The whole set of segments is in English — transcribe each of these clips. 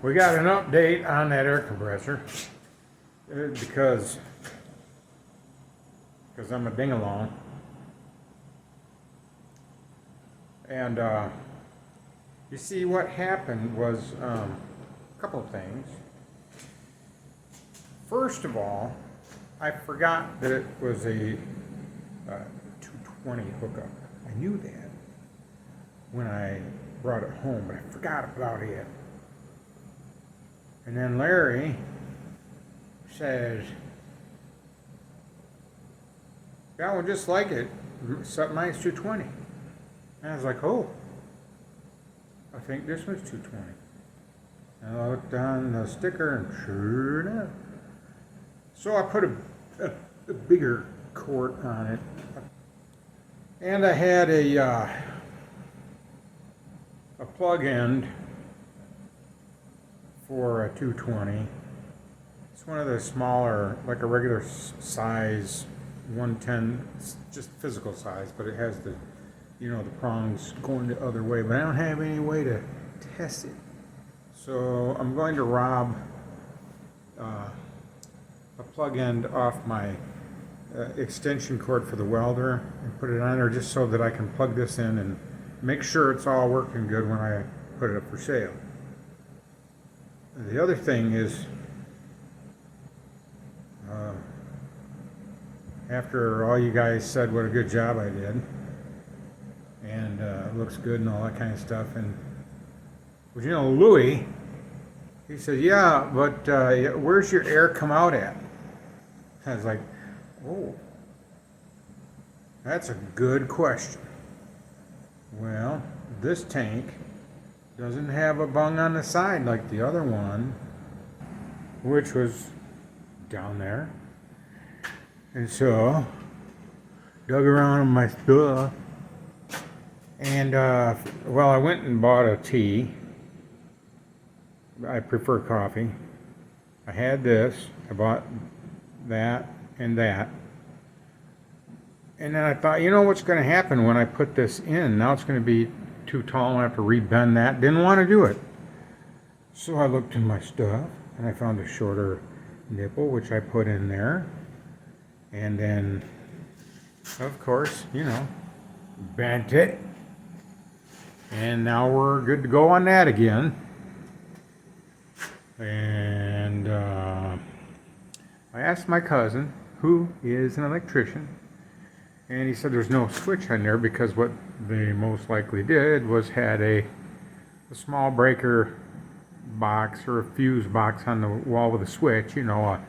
We got an update on that air compressor because I'm a ding-along. And you see, what happened was a couple of things. First of all, I forgot that it was a 220 hookup. I knew that when I brought it home, but I forgot about it. And then Larry says, "Yeah, well, just like it, except mine's 220. And I was like, oh, I think this was 220. And I looked on the sticker, and sure enough. So I put a bigger quart on it. And I had a plug end for a 220. It's one of the smaller, like a regular size 110, it's just physical size, but it has the, the prongs going the other way, but I don't have any way to test it. So I'm going to rob a plug end off my extension cord for the welder and put it on there just so that I can plug this in and make sure it's all working good when I put it up for sale. The other thing is, after all you guys said what a good job I did, and it looks good and all that kind of stuff, and Louis, he said, yeah, but where's your air come out at? I was like, oh, that's a good question. Well, this tank doesn't have a bung on the side like the other one, which was down there. And so, dug around in my stuff, and well, I went and bought a tea. I prefer coffee. I had this, I bought that and that. And then I thought, what's going to happen when I put this in? Now it's going to be too tall and I have to rebend that. Didn't want to do it. So I looked in my stuff and I found a shorter nipple, which I put in there. And then, of course, bent it. And now we're good to go on that again. And I asked my cousin, who is an electrician, and he said there's no switch on there because what they most likely did was had a small breaker box or a fuse box on the wall with a switch, a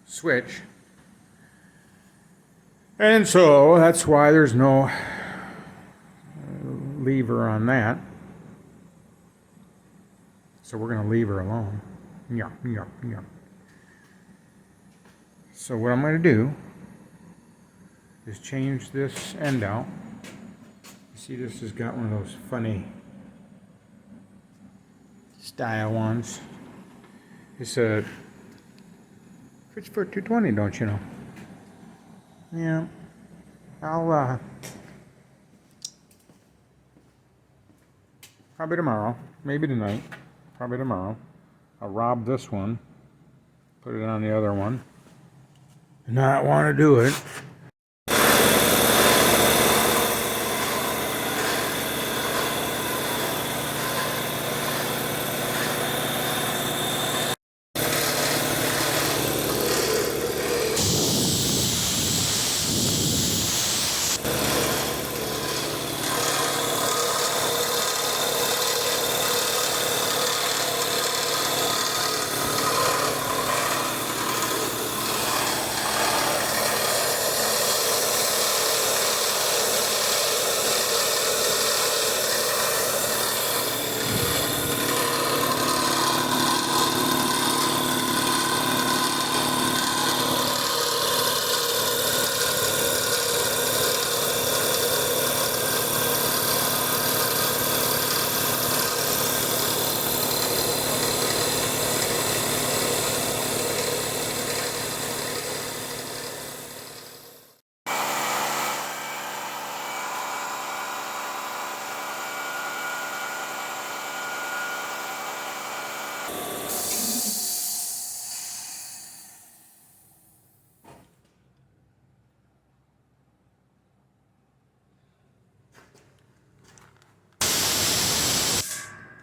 switch. And so that's why there's no lever on that. So we're going to leave her alone. Yeah. So what I'm going to do is change this end out. You see, this has got one of those funny style ones. It's a fits for 220, don't you know? Yeah. I'll probably tomorrow, maybe tonight, probably tomorrow. I'll rob this one, put it on the other one, and not want to do it.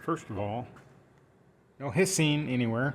First of all, no hissing anywhere.